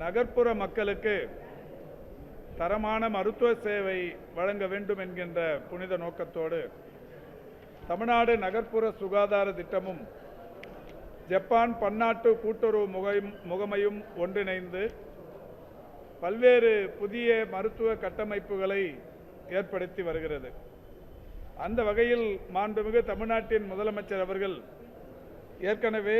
நகர்ப்புற மக்களுக்கு தரமான மருத்துவ சேவை வழங்க வேண்டும் என்கின்ற புனித நோக்கத்தோடு தமிழ்நாடு நகர்ப்புற சுகாதார திட்டமும் ஜப்பான் பன்னாட்டு கூட்டுறவு முகமையும் ஒன்றிணைந்து பல்வேறு புதிய மருத்துவ கட்டமைப்புகளை ஏற்படுத்தி வருகிறது. அந்த வகையில் மாண்புமிகு தமிழ்நாட்டின் முதலமைச்சர் அவர்கள் ஏற்கனவே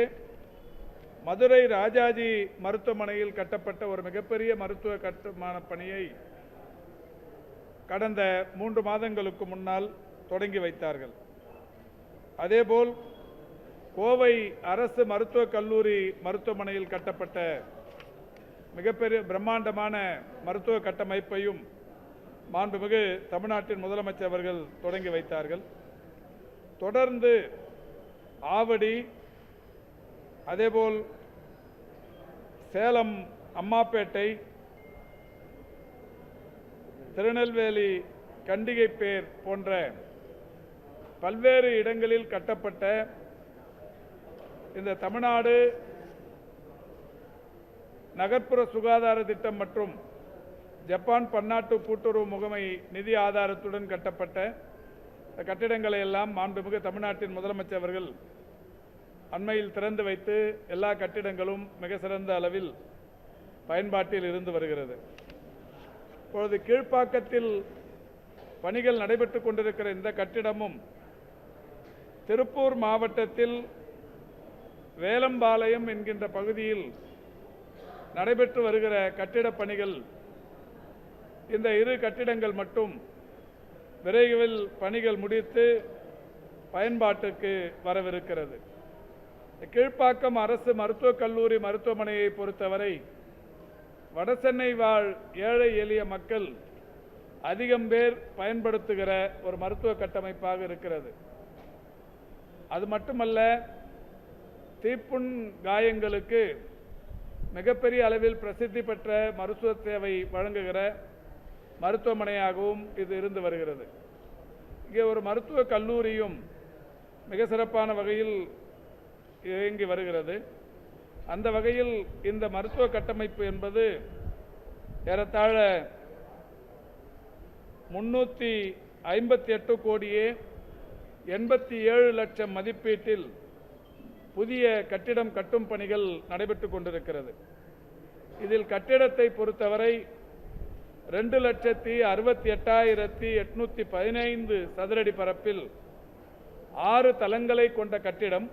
மதுரை ராஜாஜி மருத்துவமனையில் கட்டப்பட்ட ஒரு மிகப்பெரிய மருத்துவ கட்டுமான பணியை கடந்த 3 மாதங்களுக்கு முன்னால் தொடங்கி வைத்தார்கள். அதேபோல் கோவை அரசு மருத்துவக் கல்லூரி மருத்துவமனையில் கட்டப்பட்ட மிகப்பெரிய பிரம்மாண்டமான மருத்துவ கட்டமைப்பையும் மாண்புமிகு தமிழ்நாட்டின் முதலமைச்சர் அவர்கள் தொடங்கி வைத்தார்கள். தொடர்ந்து ஆவடி, அதேபோல் சேலம் அம்மாப்பேட்டை, திருநெல்வேலி கண்டிகைப்பேர் போன்ற பல்வேறு இடங்களில் கட்டப்பட்ட இந்த தமிழ்நாடு நகர்ப்புற சுகாதார திட்டம் மற்றும் ஜப்பான் பன்னாட்டு கூட்டுறவு முகமை நிதி ஆதாரத்துடன் கட்டப்பட்ட கட்டிடங்களை எல்லாம் மாண்புமிகு தமிழ்நாட்டின் முதலமைச்சர் அவர்கள் அண்மையில் திறந்து வைத்து எல்லா கட்டிடங்களும் மிக சிறந்த அளவில் பயன்பாட்டில் இருந்து வருகிறது. இப்பொழுது கீழ்ப்பாக்கத்தில் பணிகள் நடைபெற்றுக் கொண்டிருக்கிற இந்த கட்டிடமும் திருப்பூர் மாவட்டத்தில் வேலம்பாளையம் என்கின்ற பகுதியில் நடைபெற்று வருகிற கட்டிடப் பணிகள், இந்த 2 கட்டிடங்கள் மட்டும் விரைவில் பணிகள் முடித்து பயன்பாட்டுக்கு வரவிருக்கிறது. கீழ்ப்பாக்கம் அரசு மருத்துவக் கல்லூரி மருத்துவமனையை பொறுத்தவரை வடசென்னை வாழ் ஏழை எளிய மக்கள் அதிகம் பேர் பயன்படுத்துகிற ஒரு மருத்துவ கட்டமைப்பாக இருக்கிறது. அது மட்டுமல்ல, தீப்புண் காயங்களுக்கு மிகப்பெரிய அளவில் பிரசித்தி பெற்ற மருத்துவ சேவை வழங்குகிற மருத்துவமனையாகவும் இது இருந்து வருகிறது. இங்கே ஒரு மருத்துவக் கல்லூரியும் மிக சிறப்பான வகையில் இயங்கி வருகிறது. அந்த வகையில் இந்த மருத்துவ கட்டமைப்பு என்பது ஏறத்தாழ 358 கோடியே 87 லட்சம் மதிப்பீட்டில் புதிய கட்டிடம் கட்டும் பணிகள் நடைபெற்றுக் கொண்டிருக்கிறது. இதில் கட்டிடத்தை பொறுத்தவரை 2,68,815 சதுரடி பரப்பில் 6 தளங்களை கொண்ட கட்டிடம்.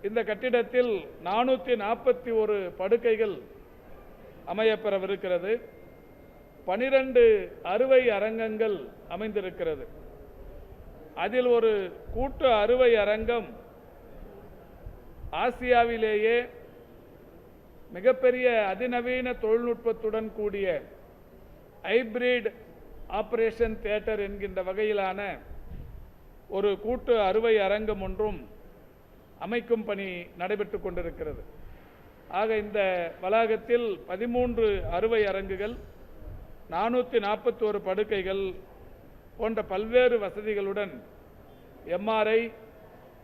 இந்த கட்டிடத்தில் 441 படுக்கைகள் அமையப்பெறவிருக்கிறது. 12 அறுவை அரங்கங்கள் அமைந்திருக்கிறது. அதில் ஒரு கூட்டு அறுவை அரங்கம் ஆசியாவிலேயே மிகப்பெரிய அதிநவீன தொழில்நுட்பத்துடன் கூடிய ஹைபிரிட் ஆபரேஷன் தியேட்டர் என்கின்ற வகையிலான ஒரு கூட்டு அறுவை அரங்கம் ஒன்றும் அமைக்கும் பணி நடைபெற்றுக் கொண்டிருக்கிறது. ஆக இந்த வளாகத்தில் 13 அறுவை அரங்குகள், 441 படுக்கைகள் போன்ற பல்வேறு வசதிகளுடன் எம்ஆர்ஐ,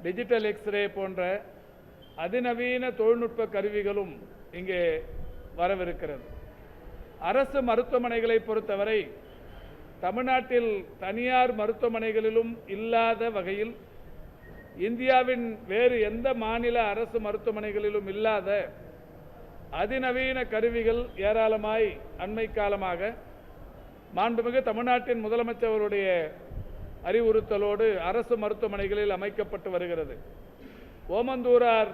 டிஜிட்டல் எக்ஸ்ரே போன்ற அதிநவீன தொழில்நுட்ப கருவிகளும் இங்கே வரவிருக்கிறது. அரசு மருத்துவமனைகளை பொறுத்தவரை தமிழ்நாட்டில் தனியார் மருத்துவமனைகளிலும் இல்லாத வகையில், இந்தியாவின் வேறு எந்த மாநில அரசு மருத்துவமனைகளிலும் இல்லாத அதிநவீன கருவிகள் ஏராளமாய் அண்மை காலமாக மாண்புமிகு தமிழ்நாட்டின் முதலமைச்சருடைய அறிவுறுத்தலோடு அரசு மருத்துவமனைகளில் அமைக்கப்பட்டு வருகிறது. ஓமந்தூரார்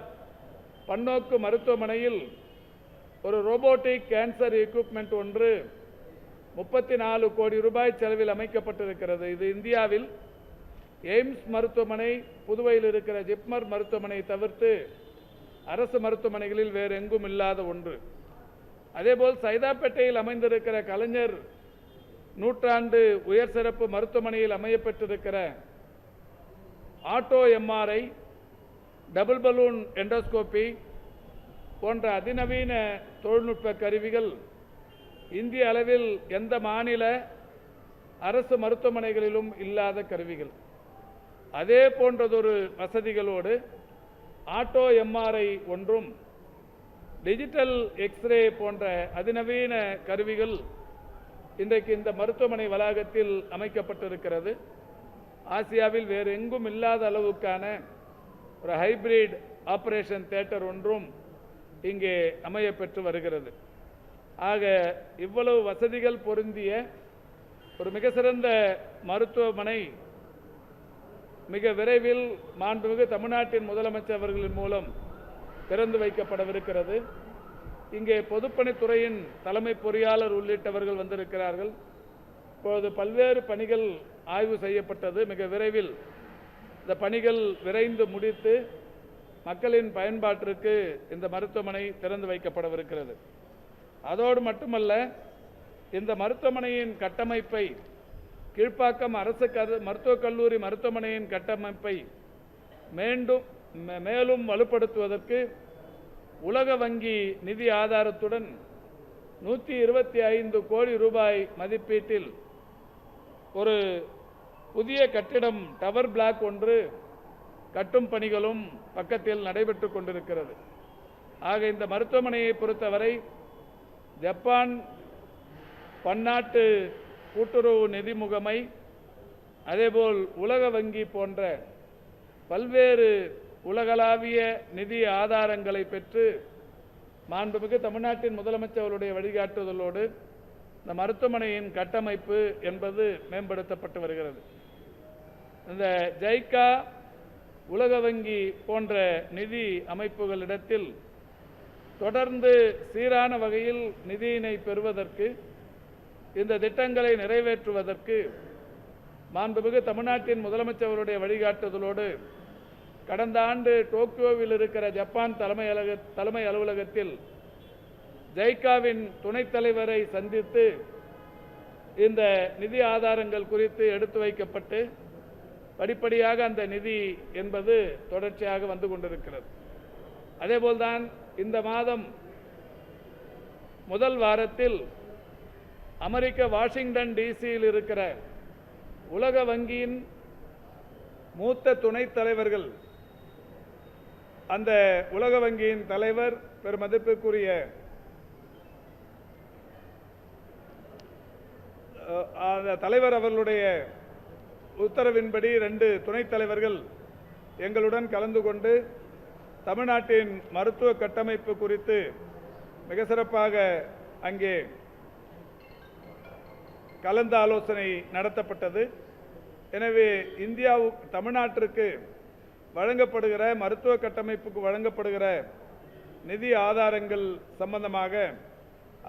பன்னோக்கு மருத்துவமனையில் ஒரு ரோபோட்டிக் கேன்சர் எக்யூப்மெண்ட் ஒன்று 34 கோடி ரூபாய் செலவில் அமைக்கப்பட்டிருக்கிறது. இது இந்தியாவில் எய்ம்ஸ் மருத்துவமனை, புதுவையில் இருக்கிற ஜிப்மர் மருத்துவமனை தவிர்த்து அரசு மருத்துவமனைகளில் வேறு எங்கும் இல்லாத ஒன்று. அதேபோல் சைதாப்பேட்டையில் அமைந்திருக்கிற கலைஞர் நூற்றாண்டு உயர் சிறப்பு மருத்துவமனையில் அமையப்பட்டிருக்கிற auto MRI, double balloon endoscopy போன்ற அதிநவீன தொழில்நுட்ப கருவிகள் இந்திய அளவில் எந்த மாநில அரசு மருத்துவமனைகளிலும் இல்லாத கருவிகள். அதே போன்றதொரு வசதிகளோடு ஆட்டோ எம்ஆர்ஐ ஒன்றும், டிஜிட்டல் எக்ஸ்ரே போன்ற அதிநவீன கருவிகள் இன்றைக்கு இந்த மருத்துவமனை வளாகத்தில் அமைக்கப்பட்டிருக்கிறது. ஆசியாவில் வேறு எங்கும் இல்லாத அளவுக்கான ஒரு ஹைபிரிட் ஆபரேஷன் தியேட்டர் ஒன்றும் இங்கே அமையப்பெற்று வருகிறது. ஆக இவ்வளவு வசதிகள் பொருந்திய ஒரு மிக சிறந்த மருத்துவமனை மிக விரைவில் மாண்புமிகு தமிழ்நாட்டின் முதலமைச்சர் அவர்களின் மூலம் திறந்து வைக்கப்படவிருக்கிறது. இங்கே பொதுப்பணித்துறையின் தலைமை பொறியாளர் உள்ளிட்டவர்கள் வந்திருக்கிறார்கள். இப்பொழுது பல்வேறு பணிகள் ஆய்வு செய்யப்பட்டது. மிக விரைவில் இந்த பணிகள் விரைந்து முடித்து மக்களின் பயன்பாட்டிற்கு இந்த மருத்துவமனை திறந்து வைக்கப்படவிருக்கிறது. அதோடு மட்டுமல்ல, இந்த மருத்துவமனையின் கட்டமைப்பை கீழ்ப்பாக்கம் அரசு மருத்துவக் கல்லூரி மருத்துவமனையின் கட்டமைப்பை மேலும் வலுப்படுத்துவதற்கு உலக வங்கி நிதி ஆதாரத்துடன் 125 கோடி ரூபாய் மதிப்பீட்டில் ஒரு புதிய கட்டிடம் டவர் பிளாக் ஒன்று கட்டும் பணிகளும் பக்கத்தில் நடைபெற்று கொண்டிருக்கிறது. ஆக இந்த மருத்துவமனையை பொறுத்தவரை ஜப்பான் பன்னாட்டு கூட்டுறவு நிதி முகமை, அதேபோல் உலக வங்கி போன்ற பல்வேறு உலகளாவிய நிதி ஆதாரங்களை பெற்று மாண்புமிகு தமிழ்நாட்டின் முதலமைச்சர்களுடைய வழிகாட்டுதலோடு இந்த மருத்துவமனையின் கட்டமைப்பு என்பது மேம்படுத்தப்பட்டு வருகிறது. இந்த ஜைக்கா, உலக வங்கி போன்ற நிதி அமைப்புகளிடத்தில் தொடர்ந்து சீரான வகையில் நிதியினை பெறுவதற்கு, இந்த திட்டங்களை நிறைவேற்றுவதற்கு மாண்புமிகு தமிழ்நாட்டின் முதலமைச்சர்களுடைய வழிகாட்டுதலோடு கடந்த ஆண்டு டோக்கியோவில் இருக்கிற ஜப்பான் தலைமை அலுவலகத்தில் ஜைக்காவின் துணைத் தலைவரை சந்தித்து இந்த நிதி ஆதாரங்கள் குறித்து எடுத்து வைக்கப்பட்டு படிப்படியாக அந்த நிதி என்பது தொடர்ச்சியாக வந்து கொண்டிருக்கிறது. அதேபோல்தான் இந்த மாதம் முதல் வாரத்தில் அமெரிக்க வாஷிங்டன் டிசியில் இருக்கிற உலக வங்கியின் மூத்த துணைத் தலைவர்கள், அந்த உலக வங்கியின் தலைவர் பெருமதிப்பிற்குரிய தலைவர் அவர்களுடைய உத்தரவின்படி 2 துணைத் தலைவர்கள் எங்களுடன் கலந்து கொண்டு தமிழ்நாட்டின் மருத்துவ கட்டமைப்பு குறித்து மிக சிறப்பாக அங்கே கலந்து ஆலோசனை நடத்தப்பட்டது. எனவே தமிழ்நாட்டிற்கு வழங்கப்படுகிற மருத்துவ கட்டமைப்புக்கு வழங்கப்படுகிற நிதி ஆதாரங்கள் சம்பந்தமாக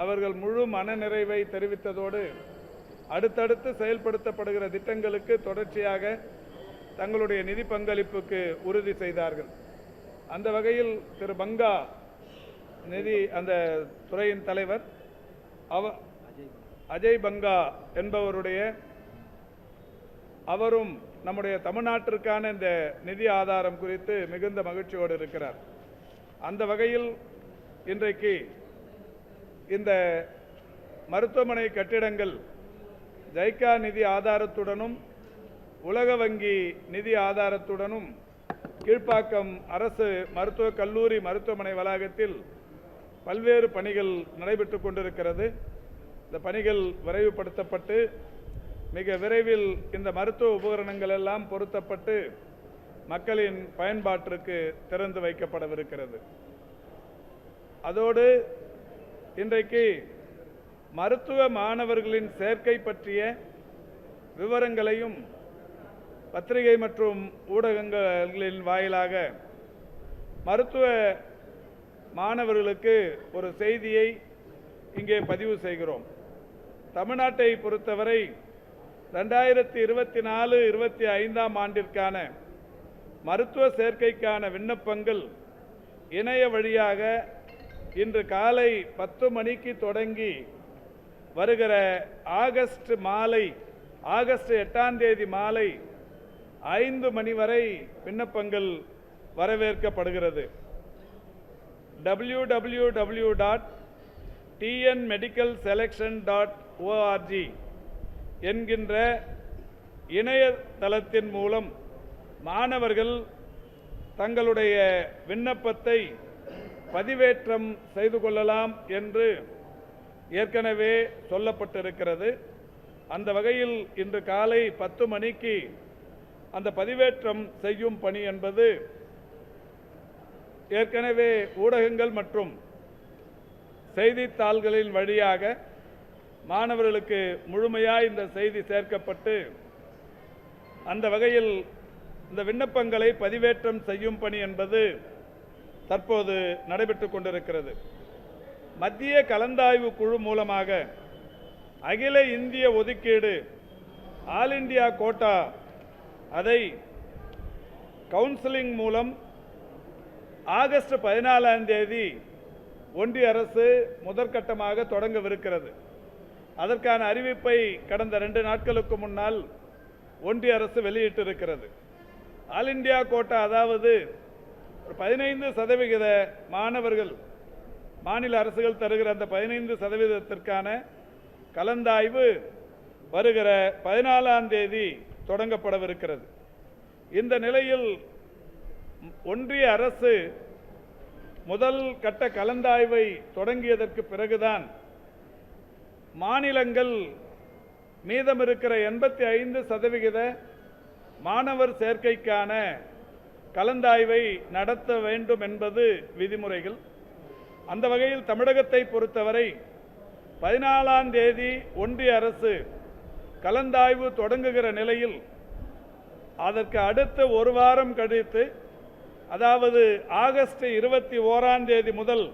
அவர்கள் முழு மனநிறைவை தெரிவித்ததோடு அடுத்தடுத்து செயல்படுத்தப்படுகிற திட்டங்களுக்கு தொடர்ச்சியாக தங்களுடைய நிதி பங்களிப்புக்கு உறுதி செய்தார்கள். அந்த வகையில் திரு பங்கா அந்த துறையின் தலைவர் அஜய் பங்கா என்பவருடைய அவரும் நம்முடைய தமிழ்நாட்டிற்கான இந்த நிதி ஆதாரம் குறித்து மிகுந்த மகிழ்ச்சியோடு இருக்கிறார். அந்த வகையில் இன்றைக்கு இந்த மருத்துவமனை கட்டிடங்கள் ஜைக்கா நிதி ஆதாரத்துடனும் உலக வங்கி நிதி ஆதாரத்துடனும் கீழ்ப்பாக்கம் அரசு மருத்துவக் கல்லூரி மருத்துவமனை வளாகத்தில் பல்வேறு பணிகள் நடைபெற்று கொண்டிருக்கிறது. இந்த பணிகள் விரைவுபடுத்தப்பட்டு மிக விரைவில் இந்த மருத்துவ உபகரணங்கள் எல்லாம் பொருத்தப்பட்டு மக்களின் பயன்பாட்டிற்கு திறந்து வைக்கப்படவிருக்கிறது. அதோடு இன்றைக்கு மருத்துவ மாணவர்களின் சேர்க்கை பற்றிய விவரங்களையும் பத்திரிகை மற்றும் ஊடகங்களின் வாயிலாக மருத்துவ மாணவர்களுக்கு ஒரு செய்தியை இங்கே பதிவு செய்கிறோம். தமிழ்நாட்டை பொறுத்தவரை 2024-25 ஆண்டிற்கான மருத்துவ சேர்க்கைக்கான விண்ணப்பங்கள் இணைய வழியாக இன்று காலை 10 மணிக்கு தொடங்கி வருகிற ஆகஸ்ட் 8ஆம் தேதி மாலை 5 மணி வரை விண்ணப்பங்கள் வரவேற்கப்படுகிறது. www.tnmedicalselection.org என்கின்ற இணையதளத்தின் மூலம் மாணவர்கள் தங்களுடைய விண்ணப்பத்தை பதிவேற்றம் செய்து கொள்ளலாம் என்று ஏற்கனவே சொல்லப்பட்டிருக்கிறது. அந்த வகையில் இன்று காலை 10 மணிக்கு அந்த பதிவேற்றம் செய்யும் பணி என்பது ஏற்கனவே ஊடகங்கள் மற்றும் செய்தித்தாள்களின் வழியாக மாணவர்களுக்கு முழுமையாக இந்த செய்தி சேர்க்கப்பட்டு அந்த வகையில் இந்த விண்ணப்பங்களை பதிவேற்றம் செய்யும் பணி என்பது தற்போது நடைபெற்று கொண்டிருக்கிறது. மத்திய கலந்தாய்வு குழு மூலமாக அகில இந்திய ஒதுக்கீடு ஆல் இந்தியா கோட்டா அதை கவுன்சிலிங் மூலம் ஆகஸ்ட் 14ஆம் தேதி ஒன்றிய அரசு முதற்கட்டமாக தொடங்கவிருக்கிறது. அதற்கான அறிவிப்பை கடந்த 2 நாட்களுக்கு முன்னால் ஒன்றிய அரசு வெளியிட்டிருக்கிறது. ஆல் இந்தியா கோட்டா அதாவது 15% மாணவர்கள் மாநில அரசுகள் தருகிற அந்த 15%த்திற்கான கலந்தாய்வு வருகிற 14ஆம் தேதி தொடங்கப்படவிருக்கிறது. இந்த நிலையில் ஒன்றிய அரசு முதல் கட்ட கலந்தாய்வை தொடங்கியதற்கு பிறகுதான் மாநிலங்கள் மீதமிருக்கிற 85% மாணவர் சேர்க்கைக்கான கலந்தாய்வை நடத்த வேண்டும் என்பது விதிமுறைகள். அந்த வகையில் தமிழகத்தை பொறுத்தவரை 14ஆம் தேதி ஒன்றிய அரசு கலந்தாய்வு தொடங்குகிற நிலையில் அதற்கு அடுத்த ஒரு வாரம் கழித்து அதாவது ஆகஸ்ட் 21ஆம் தேதி முதல்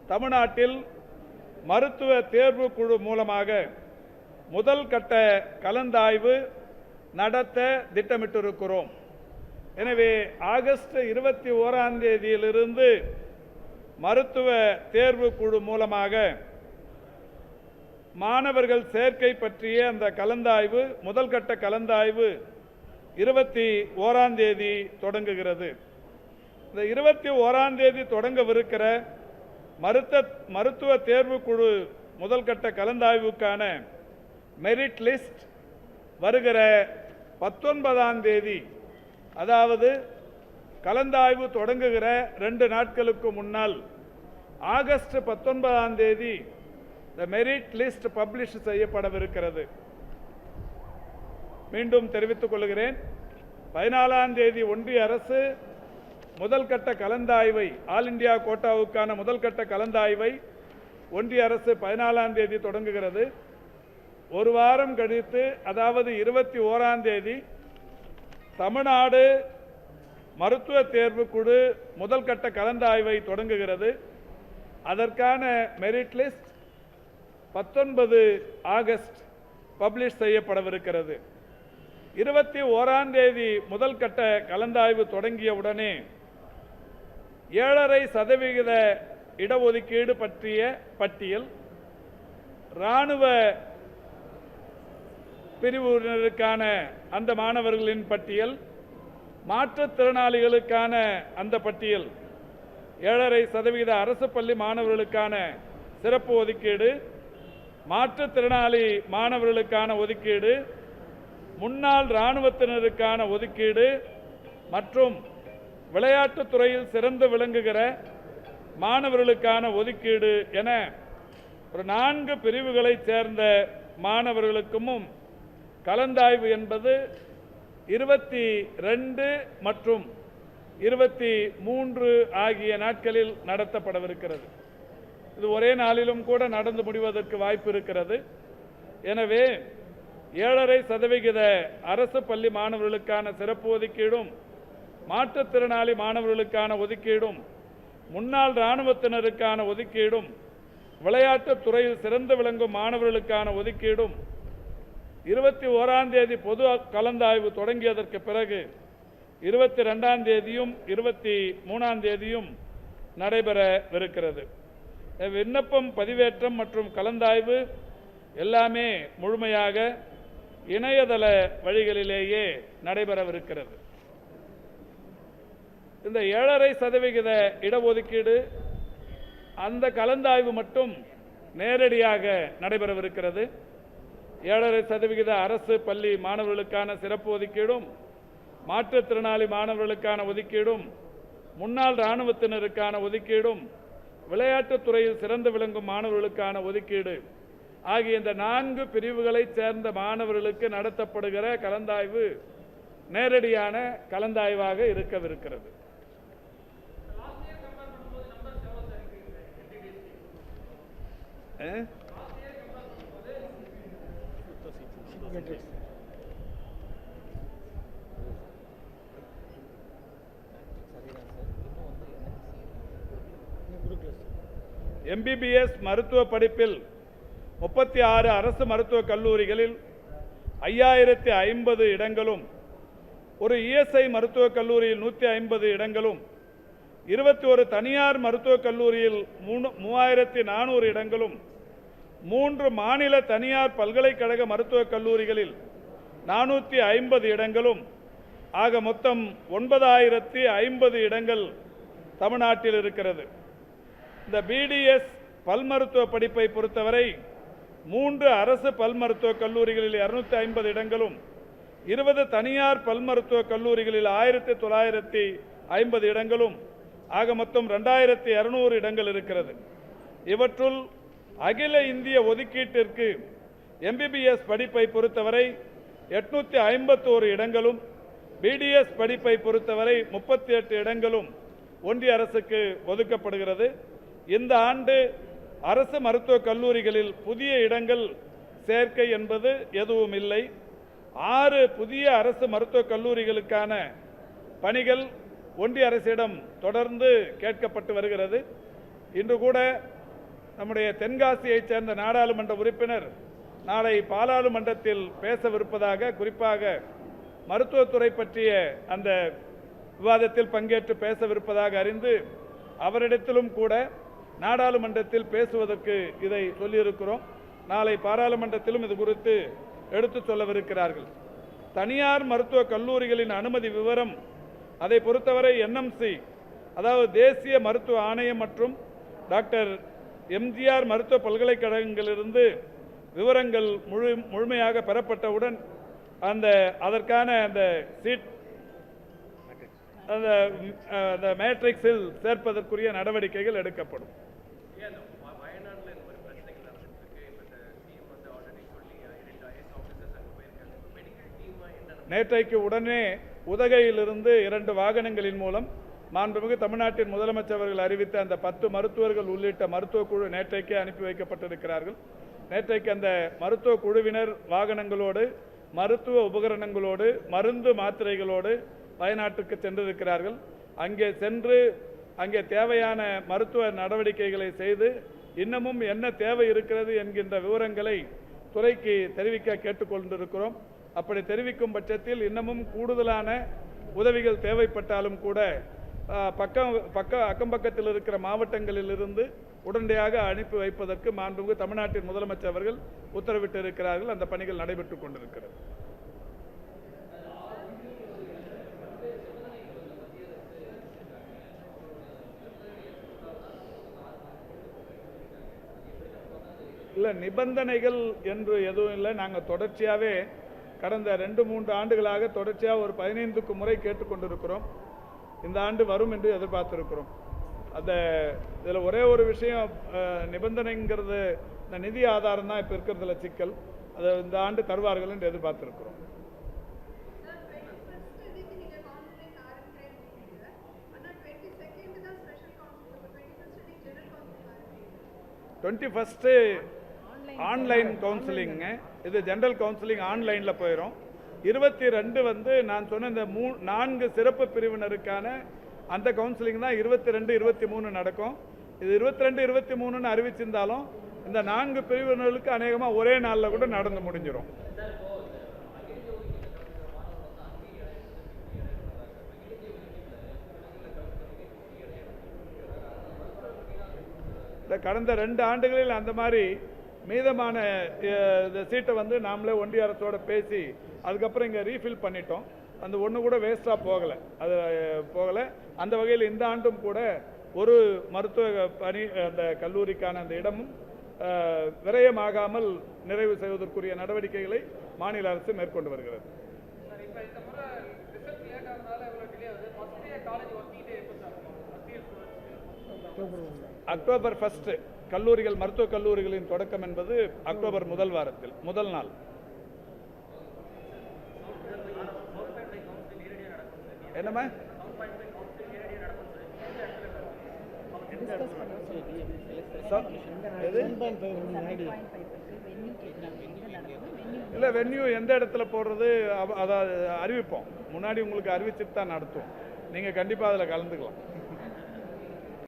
தமிழ்நாட்டில் மருத்துவ தேர்வு குழு மூலமாக முதல் கட்ட கலந்தாய்வு நடத்த திட்டமிட்டிருக்கிறோம். எனவே ஆகஸ்ட் 21ஆம் தேதியிலிருந்து மருத்துவ தேர்வு குழு மூலமாக மாணவர்கள் சேர்க்கை பற்றிய அந்த கலந்தாய்வு முதல் கட்ட கலந்தாய்வு 21ஆம் தேதி தொடங்குகிறது. இந்த 21ஆம் தேதி தொடங்கவிருக்கிற மருத்துவ தேர்வு குழு முதல் கட்ட கலந்தாய்வுக்கான மெரிட் லிஸ்ட் வருகிற 19ஆம் தேதி அதாவது கலந்தாய்வு தொடங்குகிற 2 நாட்களுக்கு முன்னால் ஆகஸ்ட் 19ஆம் தேதி இந்த மெரிட் லிஸ்ட் பப்ளிஷ் செய்யப்படவிருக்கிறது. மீண்டும் தெரிவித்துக் கொள்கிறேன், 14ஆம் தேதி ஒன்றிய அரசு முதல் கட்ட கலந்தாய்வை ஆல் இந்தியா கோட்டாவுக்கான முதல் கட்ட கலந்தாய்வை ஒன்றிய அரசு 14ஆம் தேதி தொடங்குகிறது. ஒரு வாரம் கழித்து அதாவது 21ஆம் தேதி தமிழ்நாடு மருத்துவ தேர்வு குழு முதல் கட்ட கலந்தாய்வை தொடங்குகிறது. அதற்கான மெரிட் லிஸ்ட் 19 ஆகஸ்ட் பப்ளிஷ் செய்யப்படவிருக்கிறது. 21ஆம் தேதி முதல் கட்ட கலந்தாய்வு தொடங்கியவுடனே 7.5% இடஒதுக்கீடு பற்றிய பட்டியல், இராணுவ பிரிவினருக்கான அந்த மாணவர்களின் பட்டியல், மாற்றுத்திறனாளிகளுக்கான அந்த பட்டியல், 7.5% அரசு பள்ளி மாணவர்களுக்கான சிறப்பு ஒதுக்கீடு, மாற்றுத்திறனாளி மாணவர்களுக்கான ஒதுக்கீடு, முன்னாள் இராணுவத்தினருக்கான ஒதுக்கீடு மற்றும் விளையாட்டுத் துறையில் சிறந்து விளங்குகிற மாணவர்களுக்கான ஒதுக்கீடு என ஒரு 4 பிரிவுகளைச் சேர்ந்த மாணவர்களுக்கும் கலந்தாய்வு என்பது 22 மற்றும் 23 ஆகிய நாட்களில் நடத்தப்படவிருக்கிறது. இது ஒரே நாளிலும் கூட நடந்து முடிவதற்கு வாய்ப்பு இருக்கிறது. எனவே 7.5% அரசு பள்ளி மாணவர்களுக்கான சிறப்பு ஒதுக்கீடும், மாற்றுத்திறனாளி மாணவர்களுக்கான ஒதுக்கீடும், முன்னாள் இராணுவத்தினருக்கான ஒதுக்கீடும், விளையாட்டுத் துறையில் சிறந்து விளங்கும் மாணவர்களுக்கான ஒதுக்கீடும் 21ஆம் தேதி பொது கலந்தாய்வு தொடங்கியதற்கு பிறகு 22ஆம் தேதியும் 23ஆம் தேதியும் நடைபெறவிருக்கிறது. விண்ணப்பம், பதிவேற்றம் மற்றும் கலந்தாய்வு எல்லாமே முழுமையாக இணையதள வழிகளிலேயே நடைபெறவிருக்கிறது. இந்த 7.5% இடஒதுக்கீடு அந்த கலந்தாய்வு மட்டும் நேரடியாக நடைபெறவிருக்கிறது. 7.5% அரசு பள்ளி மாணவர்களுக்கான சிறப்பு ஒதுக்கீடும், மாற்றுத்திறனாளி மாணவர்களுக்கான ஒதுக்கீடும், முன்னாள் இராணுவத்தினருக்கான ஒதுக்கீடும், விளையாட்டுத் துறையில் சிறந்து விளங்கும் மாணவர்களுக்கான ஒதுக்கீடு ஆகிய இந்த 4 பிரிவுகளைச் சேர்ந்த மாணவர்களுக்கு நடத்தப்படுகிற கலந்தாய்வு நேரடியான கலந்தாய்வாக இருக்கவிருக்கிறது. MBBS மருத்துவ படிப்பில் 36 அரசு மருத்துவக் கல்லூரிகளில் 5050 இடங்களும், ஒரு ESI மருத்துவக் கல்லூரியில் 150 இடங்களும், 21 தனியார் மருத்துவக் கல்லூரியில் 3400 இடங்களும், 3 மாநில தனியார் பல்கலைக்கழக மருத்துவக் கல்லூரிகளில் 450 இடங்களும் ஆக மொத்தம் 9050 இடங்கள் தமிழ்நாட்டில் இருக்கிறது. இந்த BDS பல் மருத்துவ படிப்பை பொறுத்தவரை 3 அரசு பல் மருத்துவக் கல்லூரிகளில் 250 இடங்களும், 20 தனியார் பல் மருத்துவக் கல்லூரிகளில் 1950 இடங்களும் ஆக மொத்தம் 2200 இடங்கள் இருக்கிறது. இவற்றுள் அகில இந்திய ஒதுக்கீட்டிற்கு MBBS படிப்பை பொறுத்தவரை 851 இடங்களும், BDS படிப்பை பொறுத்தவரை 38 இடங்களும் ஒன்றிய அரசுக்கு ஒதுக்கப்படுகிறது. இந்த ஆண்டு அரசு மருத்துவக் கல்லூரிகளில் புதிய இடங்கள் சேர்க்கை என்பது எதுவும் இல்லை. 6 புதிய அரசு மருத்துவக் கல்லூரிகளுக்கான பணிகள் ஒன்றிய அரசிடம் தொடர்ந்து கேட்கப்பட்டு வருகிறது. இன்று கூட நம்முடைய தென்காசியைச் சேர்ந்த நாடாளுமன்ற உறுப்பினர் நாளை பாராளுமன்றத்தில் பேசவிருப்பதாக, குறிப்பாக மருத்துவத்துறை பற்றிய அந்த விவாதத்தில் பங்கேற்று பேசவிருப்பதாக அறிந்து அவரிடத்திலும் கூட நாடாளுமன்றத்தில் பேசுவதற்கு இதை சொல்லியிருக்கிறோம். நாளை பாராளுமன்றத்திலும் இது குறித்து எடுத்துச் சொல்லவிருக்கிறார்கள். தனியார் மருத்துவக் கல்லூரிகளின் அனுமதி விவரம், அதை பொறுத்தவரை NMC அதாவது தேசிய மருத்துவ ஆணையம் மற்றும் டாக்டர் MGR மருத்துவ பல்கலைக்கழகங்களிலிருந்து விவரங்கள் முழுமையாக பெறப்பட்டவுடன் அதற்கான அந்த சீட் அந்த மேட்ரிக்ஸில் சேர்ப்பதற்குரிய நடவடிக்கைகள் எடுக்கப்படும். நேற்றைக்கு உடனே உதகையிலிருந்து 2 வாகனங்களின் மூலம் மாண்புமிகு தமிழ்நாட்டின் முதலமைச்சர் அவர்கள் அறிவித்த அந்த 10 மருத்துவர்கள் உள்ளிட்ட மருத்துவ குழு நேற்றைக்கே அனுப்பி வைக்கப்பட்டிருக்கிறார்கள். நேற்றைக்கு அந்த மருத்துவ குழுவினர் வாகனங்களோடு, மருத்துவ உபகரணங்களோடு, மருந்து மாத்திரைகளோடு வயநாட்டுக்கு சென்றிருக்கிறார்கள். அங்கே சென்று அங்கே தேவையான மருத்துவ நடவடிக்கைகளை செய்து இன்னமும் என்ன தேவை இருக்கிறது என்கின்ற விவரங்களை துறைக்கு தெரிவிக்க கேட்டுக்கொண்டிருக்கிறோம். அப்படி தெரிவிக்கும் பட்சத்தில் இன்னமும் கூடுதலான உதவிகள் தேவைப்பட்டாலும் கூட அக்கம் பக்கத்தில் இருக்கிற மாவட்டங்களிலிருந்து உடனடியாக அனுப்பி வைப்பதற்கு மாண்புமிகு தமிழ்நாட்டின் முதலமைச்சர் அவர்கள் உத்தரவிட்டு இருக்கிறார்கள். அந்த பணிகள் நடைபெற்றுக் கொண்டிருக்கிறது. இல்லை, நிபந்தனைகள் என்று எதுவும் இல்லை. நாங்கள் தொடர்ச்சியாகவே கடந்த 2-3 ஆண்டுகளாக தொடர்ச்சியாக ஒரு 15க்கு முறை கேட்டுக்கொண்டிருக்கிறோம். இந்த ஆண்டு வரும் என்று எதிர்பார்த்திருக்கிறோம். இதில் ஒரே ஒரு விஷயம், நிபந்தனைங்கிறது இந்த நிதி ஆதாரம் தான் இப்போ இருக்கிறதுல சிக்கல். அதை இந்த ஆண்டு தருவார்கள் என்று எதிர்பார்த்திருக்கிறோம். 21 ஆன்லைன் கவுன்சிலிங்க, இது ஜெனரல் கவுன்சிலிங் ஆன்லைனில் போயிடும். 22 வந்து நான் சொன்ன இந்த 4 சிறப்பு பிரிவினருக்கான அந்த கவுன்சிலிங் தான் 22, 23 நடக்கும். இது 22, 23ன்னு அறிவிச்சிருந்தாலும் இந்த 4 பிரிவினர்களுக்கு அநேகமாக ஒரே நாளில் கூட நடந்து முடிஞ்சிடும். இந்த கடந்த 2 ஆண்டுகளில் அந்த மாதிரி மீதமான சீட்டை வந்து நாமளே ஒன்றிய அரசோட பேசி அதுக்கப்புறம் இங்கே ரீஃபில் பண்ணிட்டோம். அந்த ஒன்று கூட வேஸ்ட்டாக போகலை. அந்த வகையில் இந்த ஆண்டும் கூட ஒரு மருத்துவ பணி அந்த கல்லூரிக்கான அந்த இடமும் விரயமாகாமல் நிறைவு செய்வதற்குரிய நடவடிக்கைகளை மாநில அரசு மேற்கொண்டு வருகிறது. அக்டோபர் 1 கல்லூரிகள், மருத்துவக் கல்லூரிகளின் தொடக்கம் என்பது அக்டோபர் முதல் நாள். என்னம்மா? இல்லை, வென்யூ எந்த இடத்துல போடுறது அதாவது அறிவிப்போம். முன்னாடி உங்களுக்கு அறிவிச்சுட்டு தான் நடத்துவோம். நீங்கள் கண்டிப்பாக அதில் கலந்துக்கலாம்.